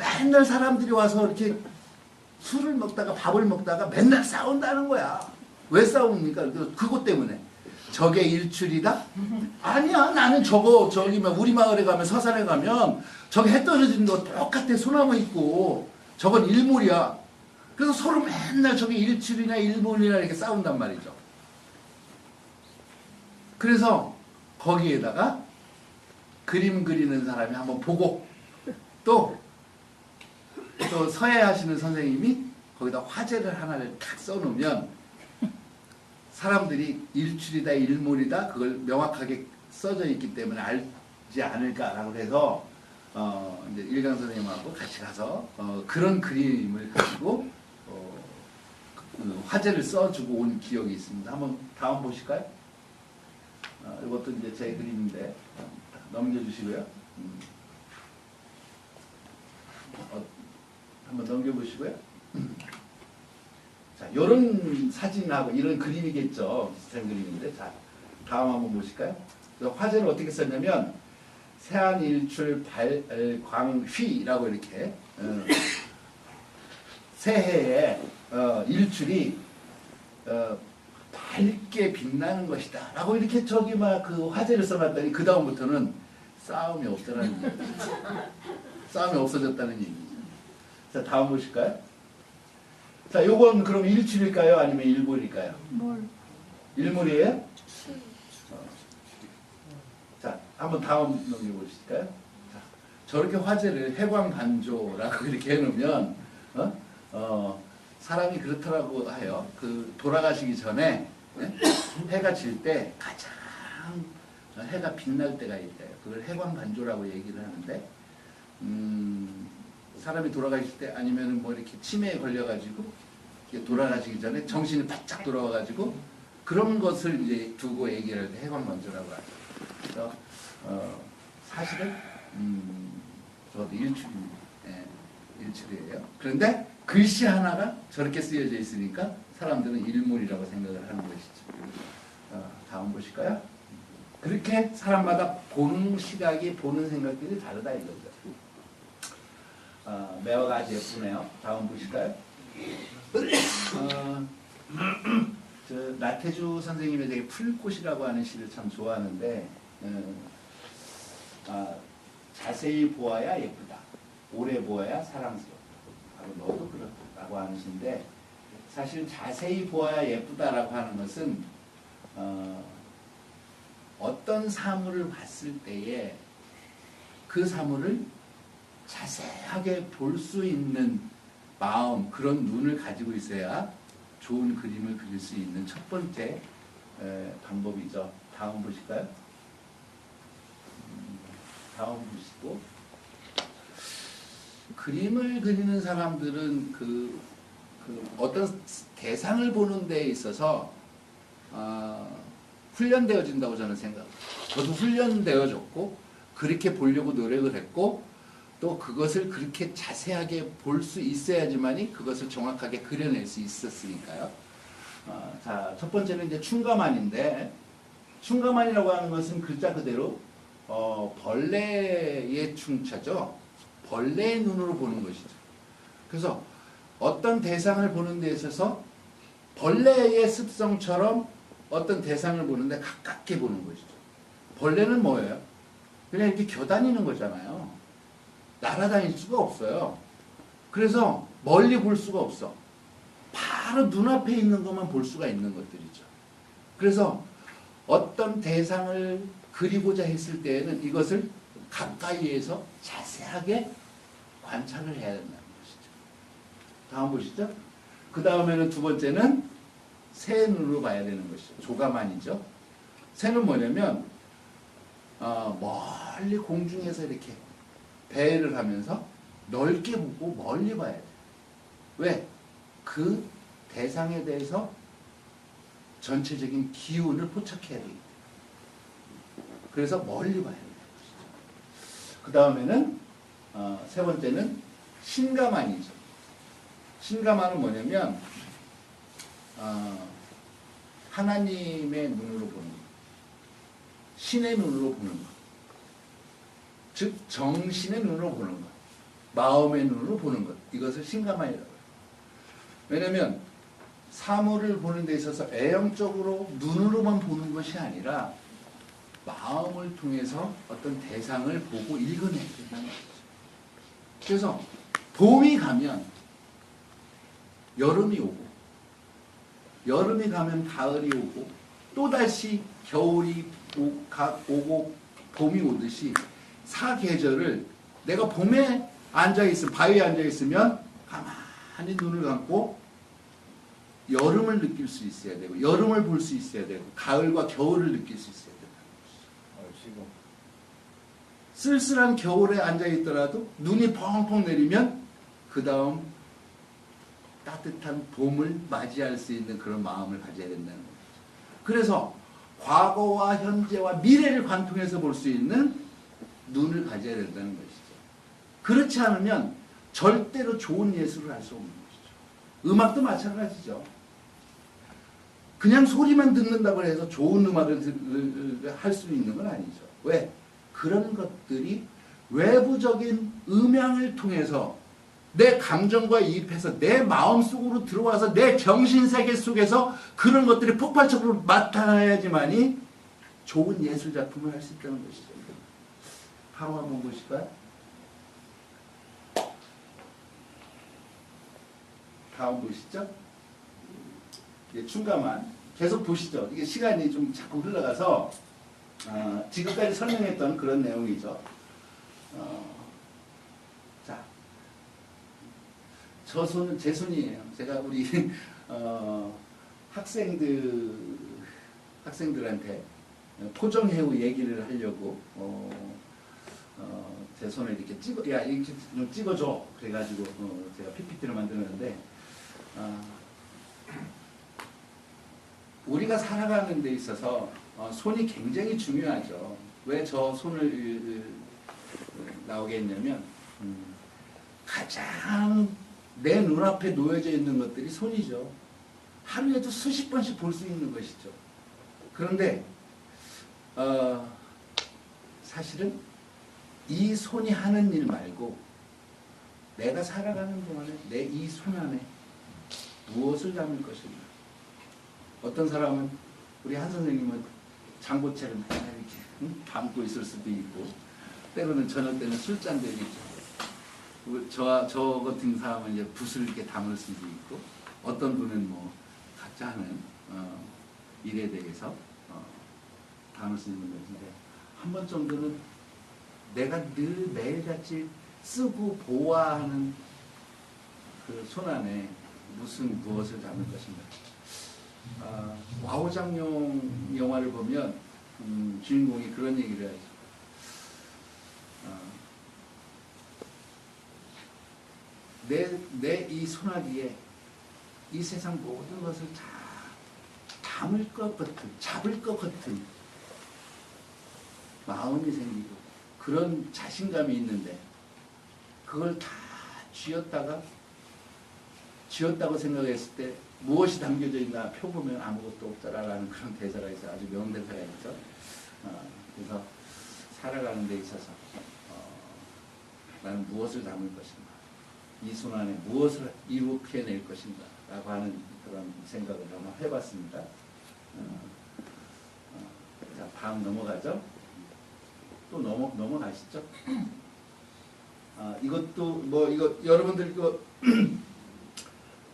맨날 사람들이 와서 이렇게 술을 먹다가 밥을 먹다가 맨날 싸운다는 거야. 왜 싸웁니까? 그것 때문에. 저게 일출이다? 아니야. 나는 저기 우리 마을에 가면 서산에 가면 저기 해 떨어지는 거 똑같아. 소나무 있고 저건 일몰이야. 그래서 서로 맨날 저게 일출이나 일몰이나 이렇게 싸운단 말이죠. 그래서 거기에다가 그림 그리는 사람이 한번 보고 또 서예하시는 선생님이 거기다 화제를 하나를 탁 써놓으면 사람들이 일출이다 일몰이다 그걸 명확하게 써져 있기 때문에 알지 않을까라고 해서 이제 일강 선생님하고 같이 가서 그런 그림을 가지고 화제를 써주고 온 기억이 있습니다. 한번 다음 보실까요? 이것도 이제 제 그림인데 넘겨주시고요. 한번 넘겨보시고요. 자, 이런 사진하고 이런 그림이겠죠. 비슷한 그림인데, 자, 다음 한번 보실까요? 화제를 어떻게 썼냐면 세안일출 발광휘라고 이렇게 새해에 일출이 밝게 빛나는 것이다 라고 이렇게 저기 막 그 화제를 써놨더니 그 다음부터는 싸움이 없더라는 얘기죠. 싸움이 없어졌다는 얘기죠. 자, 다음 보실까요? 자, 요건 그럼 일출일까요? 아니면 일몰일까요? 일몰이에요? 자, 한번 다음 넘겨보실까요? 자, 저렇게 화제를 해광반조라고 이렇게 해놓으면 사람이 그렇더라고 해요. 그 돌아가시기 전에 해가 질 때 가장 해가 빛날 때가 있대요. 그걸 해광반조라고 얘기를 하는데 사람이 돌아가실 때 아니면 뭐 이렇게 치매에 걸려가지고 돌아가시기 전에 정신이 바짝 돌아와가지고 그런 것을 이제 두고 얘기를 할 때 해광반조라고 하죠. 그래서 사실은 저도 일출입니다. 예, 일출이에요. 그런데 글씨 하나가 저렇게 쓰여져 있으니까 사람들은 일몰이라고 생각을 하는 것이죠. 다음 보실까요? 그렇게 사람마다 보는 시각이 보는 생각들이 다르다 이거죠. 매화가 아주 예쁘네요. 다음 보실까요? 저 나태주 선생님이 되게 풀꽃이라고 하는 시를 참 좋아하는데 자세히 보아야 예쁘다. 오래 보아야 사랑스럽다. 바로 너도 그렇다고 하는 시인데 사실 자세히 보아야 예쁘다라고 하는 것은 어떤 사물을 봤을 때에 그 사물을 자세하게 볼 수 있는 마음, 그런 눈을 가지고 있어야 좋은 그림을 그릴 수 있는 첫 번째 방법이죠. 다음 보실까요? 다음 보시고 그림을 그리는 사람들은 그 어떤 대상을 보는 데 있어서 훈련되어진다고 저는 생각합니다. 저도 훈련되어졌고 그렇게 보려고 노력을 했고 또 그것을 그렇게 자세하게 볼 수 있어야지만이 그것을 정확하게 그려낼 수 있었으니까요. 자, 첫 번째는 이제 충가만인데 충가만이라고 하는 것은 글자 그대로 벌레의 충자죠. 벌레의 눈으로 보는 것이죠. 그래서 어떤 대상을 보는 데 있어서 벌레의 습성처럼 어떤 대상을 보는데 가깝게 보는 것이죠. 벌레는 뭐예요? 그냥 이렇게 겨다니는 거잖아요. 날아다닐 수가 없어요. 그래서 멀리 볼 수가 없어. 바로 눈앞에 있는 것만 볼 수가 있는 것들이죠. 그래서 어떤 대상을 그리고자 했을 때에는 이것을 가까이에서 자세하게 관찰을 해야 된다는 것이죠. 다음 보시죠. 그 다음에는 두 번째는 새 눈으로 봐야 되는 것이죠. 조가만이죠. 새는 뭐냐면 멀리 공중에서 이렇게 배를 하면서 넓게 보고 멀리 봐야 돼요. 왜? 그 대상에 대해서 전체적인 기운을 포착해야 되기 때문에. 그래서 멀리 봐야 되는 것이죠. 그 다음에는 세 번째는 신가만이죠. 신가만은 뭐냐면 하나님의 눈으로 보는 것, 신의 눈으로 보는 것, 즉 정신의 눈으로 보는 것. 마음의 눈으로 보는 것. 이것을 신가만이라고 해요. 왜냐하면 사물을 보는 데 있어서 애형적으로 눈으로만 보는 것이 아니라 마음을 통해서 어떤 대상을 보고 읽어내야 된다는 거죠. 그래서 봄이 가면 여름이 오고, 여름이 가면 가을이 오고, 또다시 겨울이 오고 봄이 오듯이 사계절을 내가 봄에 앉아있으면, 바위에 앉아있으면 가만히 눈을 감고 여름을 느낄 수 있어야 되고, 여름을 볼 수 있어야 되고, 가을과 겨울을 느낄 수 있어야 된다는 것이죠. 쓸쓸한 겨울에 앉아있더라도 눈이 펑펑 내리면 그 다음 따뜻한 봄을 맞이할 수 있는 그런 마음을 가져야 된다는 거죠. 그래서 과거와 현재와 미래를 관통해서 볼 수 있는 눈을 가져야 된다는 것이죠. 그렇지 않으면 절대로 좋은 예술을 할 수 없는 것이죠. 음악도 마찬가지죠. 그냥 소리만 듣는다고 해서 좋은 음악을 할 수 있는 건 아니죠. 왜? 그런 것들이 외부적인 음향을 통해서 내 감정과 이입해서 내 마음속으로 들어와서 내 정신세계 속에서 그런 것들이 폭발적으로 나타나야지만이 좋은 예술작품을 할 수 있다는 것이죠. 바로 한번 보실까요? 다음 보시죠. 충가만 계속 보시죠. 이게 시간이 좀 자꾸 흘러가서 지금까지 설명했던 그런 내용이죠. 자, 저 손은 제 손이에요. 제가 우리 학생들한테 토정해우 얘기를 하려고 제 손을 이렇게 야 이렇게 좀 찍어줘. 그래가지고 제가 PPT를 만들었는데 우리가 살아가는 데 있어서 손이 굉장히 중요하죠. 왜 저 손을 나오게 했냐면 가장 내 눈앞에 놓여져 있는 것들이 손이죠. 하루에도 수십 번씩 볼 수 있는 것이죠. 그런데 사실은 이 손이 하는 일 말고 내가 살아가는 동안에 내 이 손 안에 무엇을 담을 것인가. 어떤 사람은 우리 한 선생님은 장보채를 맨날 이렇게 담고 있을 수도 있고 때로는 저녁 때는 술잔들이죠. 저 같은 사람은 이제 붓을 이렇게 담을 수도 있고 어떤 분은 뭐 각자 하는 일에 대해서 담을 수 있는 것인데 한 번 정도는 내가 늘 매일같이 쓰고 보아하는 그 손 안에 무엇을 담을 것인가. 와우장룡 영화를 보면 주인공이 그런 얘기를 하죠. 내 이 손아귀에 이 세상 모든 것을 다 담을 것 같은, 잡을 것 같은 마음이 생기고 그런 자신감이 있는데 그걸 다 쥐었다고 생각했을 때 무엇이 담겨져 있나 펴보면 아무것도 없더라라는 그런 대사가 있어요. 아주 명대사가 있죠. 그래서 살아가는 데 있어서 나는 무엇을 담을 것인가, 이 손 안에 무엇을 이루어낼 것인가 라고 하는 그런 생각을 한번 해봤습니다. 자, 다음 넘어가죠. 또 넘어가시죠. 이것도 뭐 이거 여러분들 이거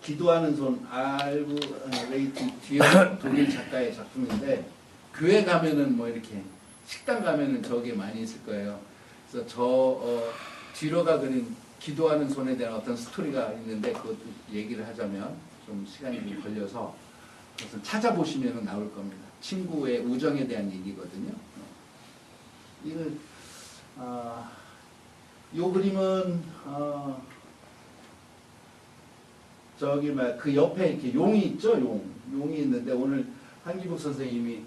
기도하는 손 알브 레이트 뒤에 독일 작가의 작품인데 교회 가면은 뭐 이렇게 식당 가면은 저게 많이 있을 거예요. 그래서 뒤로가 그린 기도하는 손에 대한 어떤 스토리가 있는데 그것도 얘기를 하자면 좀 시간이 좀 걸려서 그래서 찾아보시면 나올 겁니다. 친구의 우정에 대한 얘기거든요. 이거 요 그림은 저기 막 그 옆에 이렇게 용이 있죠. 용이 있는데 오늘 한기복 선생님이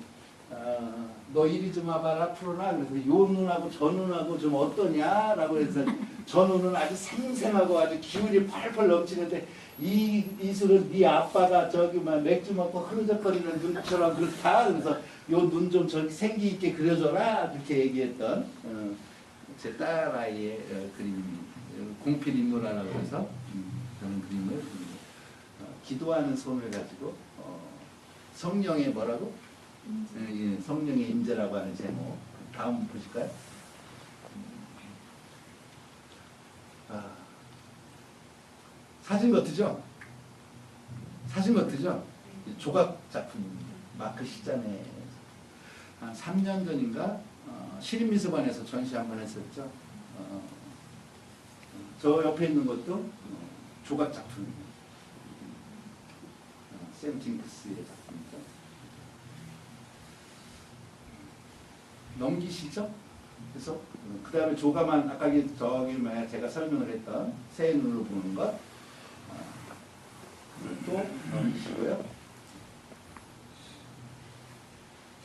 너 이리 좀 와봐라 프로나. 그래서 요 눈하고 저 눈하고 좀 어떠냐라고 해서 저 눈은 아주 생생하고 아주 기운이 펄펄 넘치는데 이 이술은 네 아빠가 저기 막 맥주 먹고 흐느적거리는 눈처럼 그렇다. 그래서 요 눈 좀 저기 생기 있게 그려줘라 그렇게 얘기했던 제 딸아이의 그림입니다. 공필 인물화라고 해서 그런 그림을 기도하는 손을 가지고 성령의 뭐라고? 성령의 임재라고 하는 제목. 다음 보실까요? 사진 같으죠? 사진 같으죠? 조각 작품입니다. 마크 시잔에 한 3년 전인가 시립미술관에서 전시 한번 했었죠. 저 옆에 있는 것도 조각 작품입니다. 샘 징크스의 작품이죠. 넘기시죠? 그래서 그 다음에 조가만 아까 저기 제가 설명을 했던 새 눈으로 보는 것 또 넘기시고요.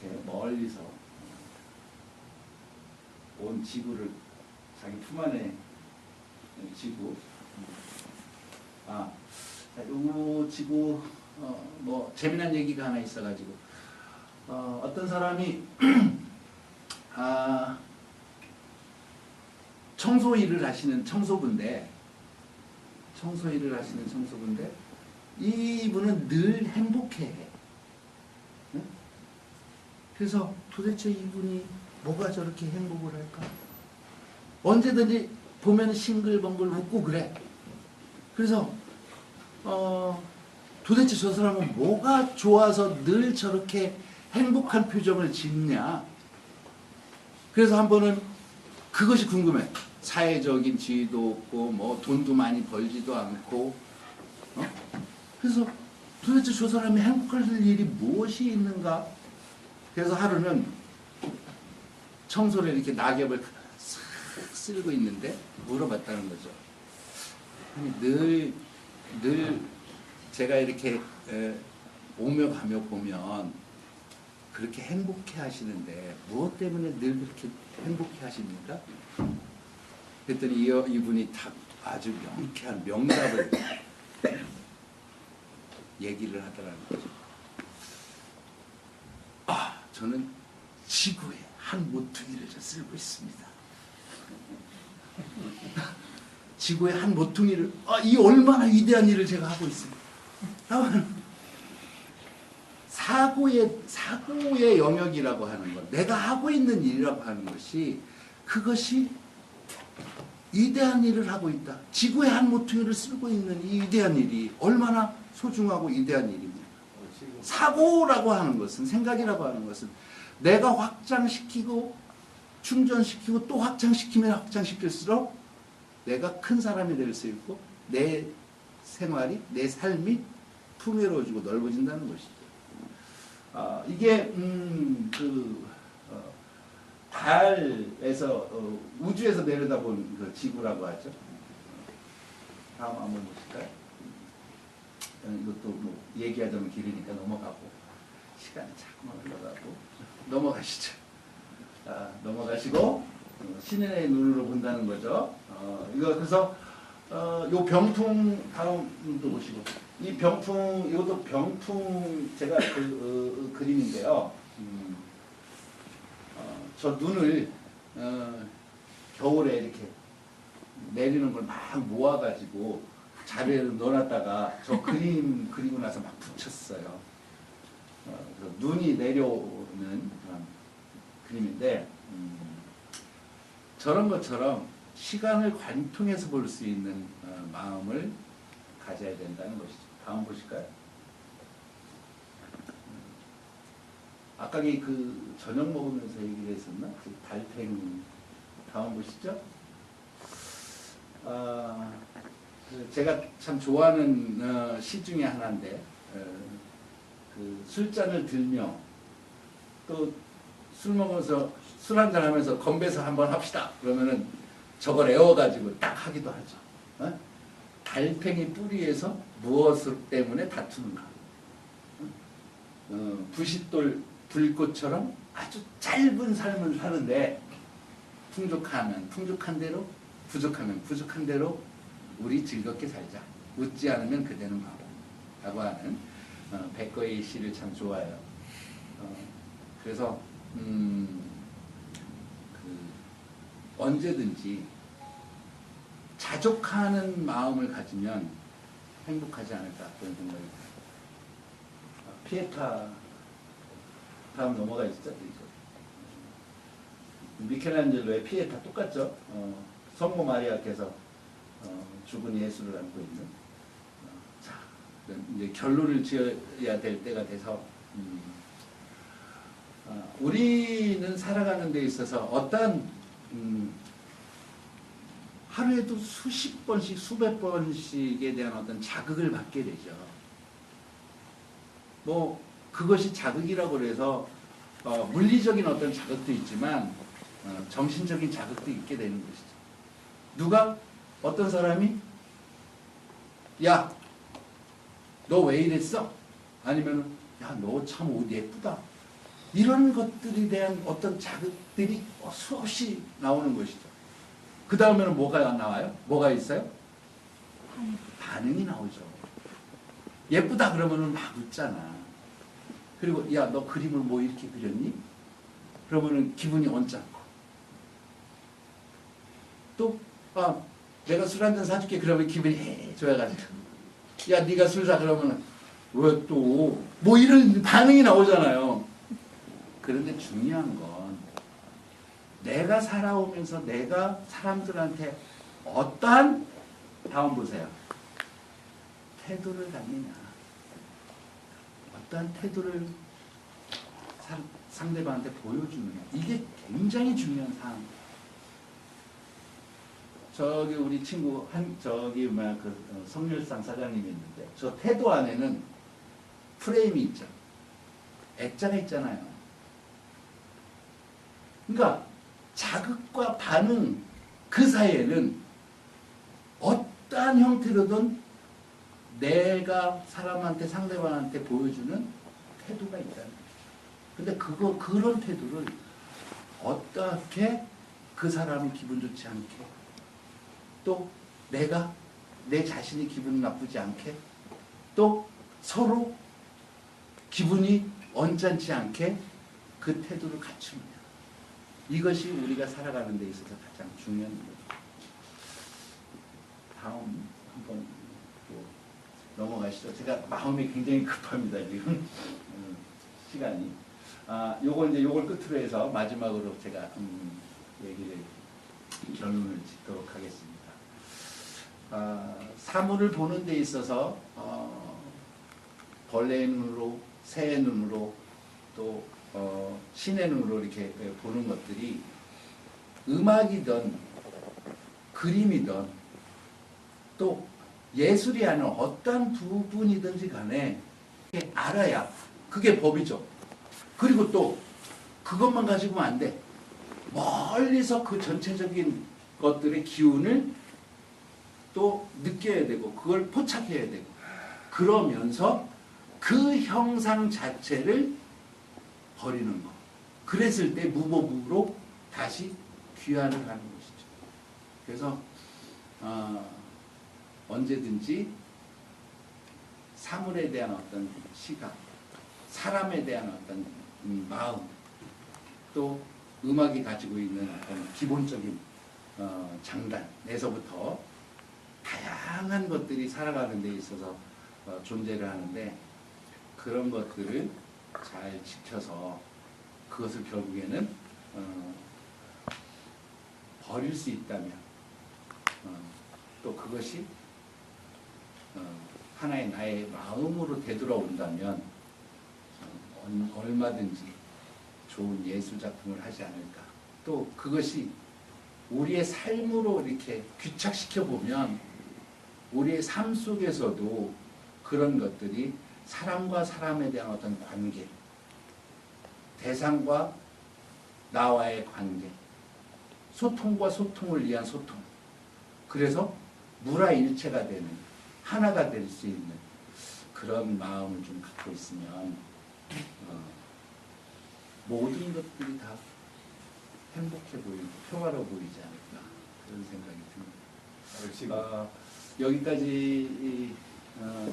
이렇게 멀리서 온 지구를 자기 품 안에 지구. 요 지구 뭐 재미난 얘기가 하나 있어가지고 어떤 사람이 청소 일을 하시는 청소부인데 이분은 늘 행복해. 응? 그래서 도대체 이분이 뭐가 저렇게 행복을 할까? 언제든지 보면 싱글벙글 웃고 그래. 그래서 도대체 저 사람은 뭐가 좋아서 늘 저렇게 행복한 표정을 짓냐? 그래서 한 번은 그것이 궁금해. 사회적인 지위도 없고 뭐 돈도 많이 벌지도 않고 그래서 도대체 저 사람이 행복할 일이 무엇이 있는가? 그래서 하루는 청소를 이렇게 낙엽을 싹 쓸고 있는데 물어봤다는 거죠. 아니, 늘 제가 이렇게 오며 가며 보면 그렇게 행복해 하시는데 무엇 때문에 늘 그렇게 행복해 하십니까? 그랬더니 이분이 아주 명쾌한 명답을 얘기를 하더라는 거죠. 저는 지구의 한 모퉁이를 쓸고 있습니다. 지구의 한 모퉁이를 이 얼마나 위대한 일을 제가 하고 있습니다. 사고의 영역이라고 하는 것, 내가 하고 있는 일이라고 하는 것이 그것이 위대한 일을 하고 있다. 지구의 한 모퉁이를 쓸고 있는 이 위대한 일이 얼마나 소중하고 위대한 일입니까? 사고라고 하는 것은, 생각이라고 하는 것은 내가 확장시키고 충전시키고 또 확장시키면 확장시킬수록 내가 큰 사람이 될 수 있고 내 생활이, 내 삶이 풍요로워지고 넓어진다는 것이죠. 이게 달에서 우주에서 내려다본 그 지구라고 하죠. 다음 한번 보실까요? 이것도 뭐 얘기하자면 길으니까 넘어가고 시간이 자꾸만 흘러가고 넘어가시죠. 넘어가시고 신인의 눈으로 본다는 거죠. 이거 그래서 요 병풍 다음도 보시고 이 병풍 이것도 병풍 제가 그림인데요. 저 눈을 겨울에 이렇게 내리는 걸 막 모아가지고 자리에 넣어놨다가 저 그림 그리고 나서 막 붙였어요. 눈이 내려오는 그런 그림인데 저런 것처럼 시간을 관통해서 볼 수 있는 마음을 가져야 된다는 것이죠. 다음 보실까요? 아까 그 저녁 먹으면서 얘기를 했었나? 그 달팽이. 다음 보시죠. 제가 참 좋아하는 시 중에 하나인데 그 술잔을 들며 또 술 먹으면서 술 한잔 하면서 건배사 한번 합시다. 그러면은 저걸 애워가지고 딱 하기도 하죠. 달팽이 뿌리에서 무엇 때문에 다투는가. 부싯돌 불꽃처럼 아주 짧은 삶을 사는데 풍족하면 풍족한 대로 부족하면 부족한 대로 우리 즐겁게 살자. 웃지 않으면 그대는 바보라고 하는 백거의 시를 참 좋아해요. 그래서 언제든지 자족하는 마음을 가지면 행복하지 않을까 그런 생각이 듭니다. 피에타 다음 넘어가 있죠. 미켈란젤로의 피에타 똑같죠. 성모 마리아께서 죽은 예수를 안고 있는. 자, 이제 결론을 지어야 될 때가 돼서 우리는 살아가는 데 있어서 어떤 하루에도 수십 번씩 수백 번씩에 대한 어떤 자극을 받게 되죠. 뭐 그것이 자극이라고 해서 물리적인 어떤 자극도 있지만 정신적인 자극도 있게 되는 것이죠. 누가 어떤 사람이 야, 너 왜 이랬어? 아니면 야, 너 참 옷 예쁘다. 이런 것들에 대한 어떤 자극들이 수없이 나오는 것이죠. 그 다음에는 뭐가 나와요? 뭐가 있어요? 반응이 나오죠. 예쁘다 그러면은 막 웃잖아. 그리고 야, 너 그림을 뭐 이렇게 그렸니? 그러면은 기분이 언짢고. 또 내가 술 한잔 사줄게 그러면 기분이 좋아가지고. 야, 네가 술 사 그러면은 왜 또 뭐 이런 반응이 나오잖아요. 그런데 중요한 건 내가 살아오면서 내가 사람들한테 어떠한 다음 보세요. 태도를 갖느냐. 어떠한 태도를 상대방한테 보여주느냐. 이게 굉장히 중요한 사항. 저기 우리 친구 성률상 사장님이 있는데 저 태도 안에는 프레임이 있죠. 액자가 있잖아요. 그러니까 자극과 반응 그 사이에는 어떠한 형태로든 내가 사람한테 상대방한테 보여주는 태도가 있다는 거죠. 근데 그런 태도를 어떻게 그 사람이 기분 좋지 않게 또 내가 내 자신이 기분 나쁘지 않게 또 서로 기분이 언짢지 않게 그 태도를 갖추느냐. 이것이 우리가 살아가는 데 있어서 가장 중요한 거죠. 다음 한번 넘어가시죠. 제가 마음이 굉장히 급합니다, 지금. 시간이. 요걸 끝으로 해서 마지막으로 제가 결론을 짓도록 하겠습니다. 사물을 보는 데 있어서 벌레의 눈으로, 새의 눈으로, 또 신의 눈으로 이렇게 보는 것들이 음악이든 그림이든 또 예술이 아닌 어떤 부분이든지 간에 알아야 그게 법이죠. 그리고 또 그것만 가지고는 안 돼. 멀리서 그 전체적인 것들의 기운을 또 느껴야 되고 그걸 포착해야 되고 그러면서 그 형상 자체를 버리는 거. 그랬을 때 무법으로 다시 귀환을 하는 것이죠. 그래서 언제든지 사물에 대한 어떤 시각, 사람에 대한 어떤 마음, 또 음악이 가지고 있는 어떤 기본적인 장단에서부터 다양한 것들이 살아가는 데 있어서 존재를 하는데 그런 것들을 잘 지켜서 그것을 결국에는 버릴 수 있다면 또 그것이 하나의 나의 마음으로 되돌아온다면 얼마든지 좋은 예술 작품을 하지 않을까. 또 그것이 우리의 삶으로 이렇게 귀착시켜 보면 우리의 삶 속에서도 그런 것들이 사람과 사람에 대한 어떤 관계, 대상과 나와의 관계, 소통과 소통을 위한 소통. 그래서 무라일체가 되는, 하나가 될 수 있는 그런 마음을 좀 갖고 있으면 모든 것들이 다 행복해 보이고 평화로워 보이지 않을까 그런 생각이 듭니다. 여기까지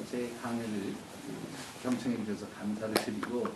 제 강의를 경청해 주셔서 감사를 드리고